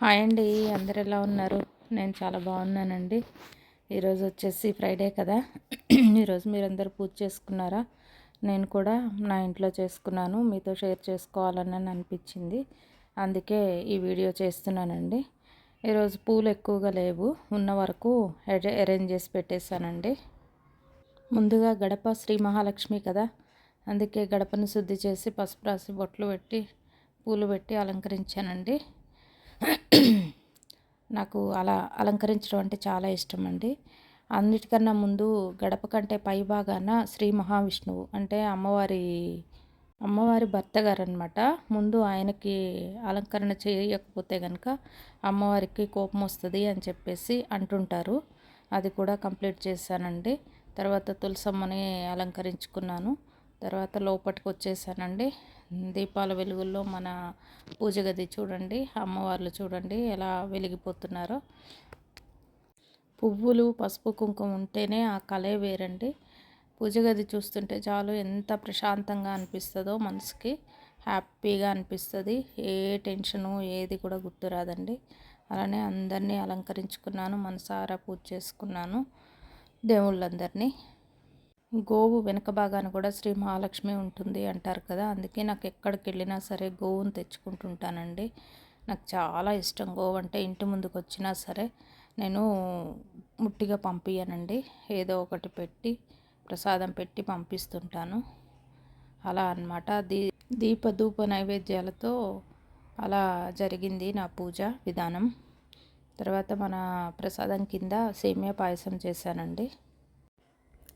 Hi అండి. అందరు ఎలా ఉన్నారు? నేను చాలా బాగున్నానండి. ఈరోజు వచ్చేసి ఫ్రైడే కదా. ఈరోజు మీరందరూ పూజ చేసుకున్నారా? నేను కూడా నా ఇంట్లో చేసుకున్నాను. మీతో షేర్ చేసుకోవాలని అనిపించింది, అందుకే ఈ వీడియో చేస్తున్నానండి. ఈరోజు పూలు ఎక్కువగా లేవు, ఉన్న వరకు అరేంజ్ చేసి పెట్టేశానండి. ముందుగా గడప శ్రీ మహాలక్ష్మి కదా, అందుకే గడపను శుద్ధి చేసి పసుపు రాసి బొట్లు పెట్టి పూలు పెట్టి అలంకరించానండి. నాకు అలా అలంకరించడం అంటే చాలా ఇష్టం అండి. అన్నిటికన్నా ముందు గడప కంటే పై భాగాన శ్రీ మహావిష్ణువు అంటే అమ్మవారి భర్త గారు అనమాట. ముందు ఆయనకి అలంకరణ చేయకపోతే కనుక అమ్మవారికి కోపం వస్తుంది అని చెప్పేసి అంటుంటారు. అది కూడా కంప్లీట్ చేశానండి. తర్వాత తులసమ్మని అలంకరించుకున్నాను. తర్వాత లోపలికి వచ్చేసానండి. దీపాల వెలుగుల్లో మన పూజ గది చూడండి, అమ్మవార్లు చూడండి ఎలా వెలిగిపోతున్నారో. పువ్వులు పసుపు కుంకుమ ఉంటేనే ఆ కళే వేరండి. పూజ గది చూస్తుంటే చాలు ఎంత ప్రశాంతంగా అనిపిస్తుందో, మనసుకి హ్యాపీగా అనిపిస్తుంది. ఏ టెన్షను ఏది కూడా గుర్తురాదండి. అలానే అందరినీ అలంకరించుకున్నాను, మనసారా పూజ చేసుకున్నాను దేవుళ్ళందరినీ. గోవు వెనక భాగాన కూడా శ్రీ మహాలక్ష్మి ఉంటుంది అంటారు కదా, అందుకే నాకు ఎక్కడికి వెళ్ళినా సరే గోవును తెచ్చుకుంటుంటానండి. నాకు చాలా ఇష్టం గోవు అంటే. ఇంటి ముందుకు వచ్చినా సరే నేను ముట్టిగా పంపించనండి, ఏదో ఒకటి పెట్టి ప్రసాదం పెట్టి పంపిస్తుంటాను. అలా అన్నమాట. దీపధూప నైవేద్యాలతో అలా జరిగింది నా పూజ విధానం. తర్వాత మన ప్రసాదం కింద సేమియా పాయసం చేశానండి.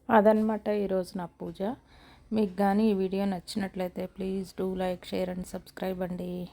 అదనమాట ఈరోజు నా పూజ. మీకు కానీ ఈ వీడియో నచ్చినట్లయితే please do like, share and subscribe అండి.